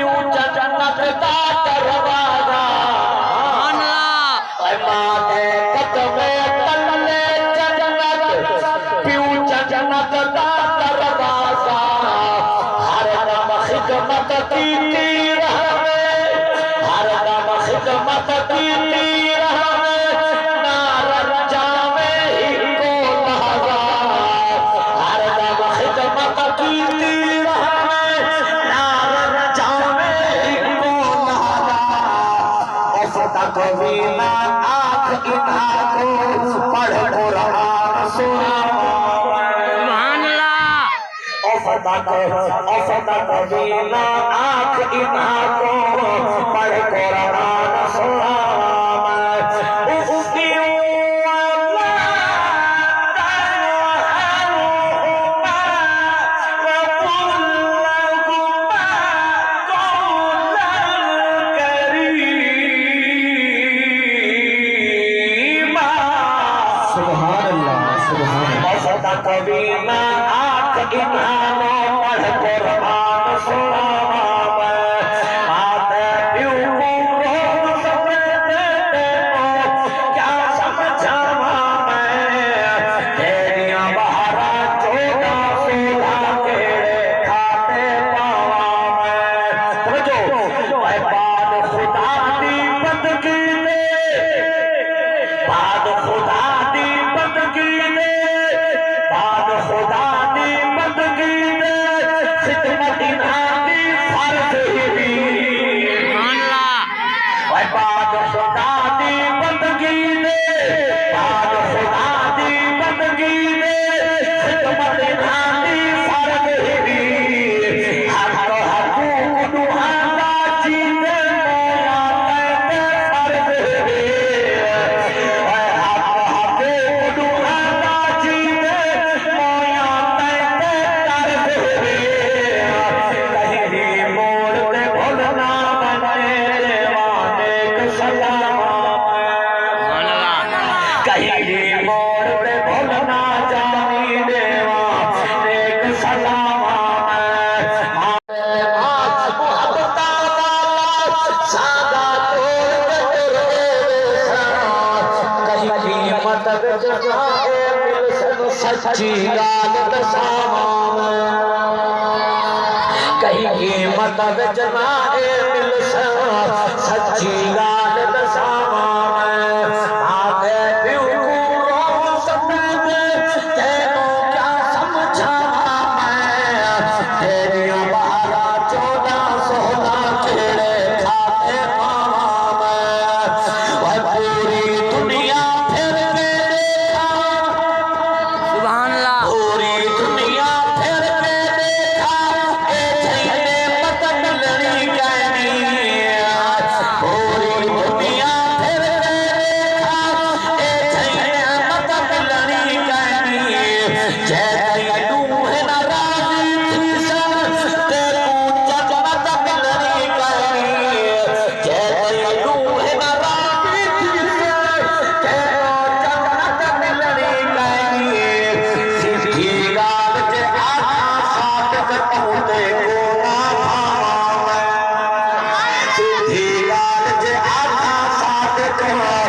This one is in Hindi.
पियो जन्नत दा दरवाजा मां दे कदमे तले जन्नत पियो जन्नत दा दरवाजा हर दम खिदमत की रहवे हर दम खिदमत की रहवे ना रजावे ही को लहजा हर दम खिदमत की रहवे ना रजावे ही को लहजा ऐसा कभी ना आँख इना को पढ़ कुरान सुना औसदा कबीना आँख इना को पढ़ कुरान सुना उसकी कबीना आँख इना पढ़ कुरान सुना माते प्यू को समझते हो क्या समझावा मैं तेरियां बहारा 14 केड़े खाते पावा मैं समझो बाद खुदा दी बंदगी दे बाद खुदा दी बंदगी दे बाद खुदा दी बंदगी दे खिदमत इनादी फर्ज ही बाद खुदा दी बंदगी दे बाद खुदा दी बंदगी दे खिदमत इनादी फर्ज ही हक हकूक दुहाना जीते मौला ते फर्ज ही हक हकूक दुहाना जीते कहीं मोड़ पे भूलना जानी देवा एक सलाम सादा कहीं सच्ची गाल दसावा कहीं मत जनाए मिल सच्ची गाल दसावा सीधी गाल जे आखा साथ कहा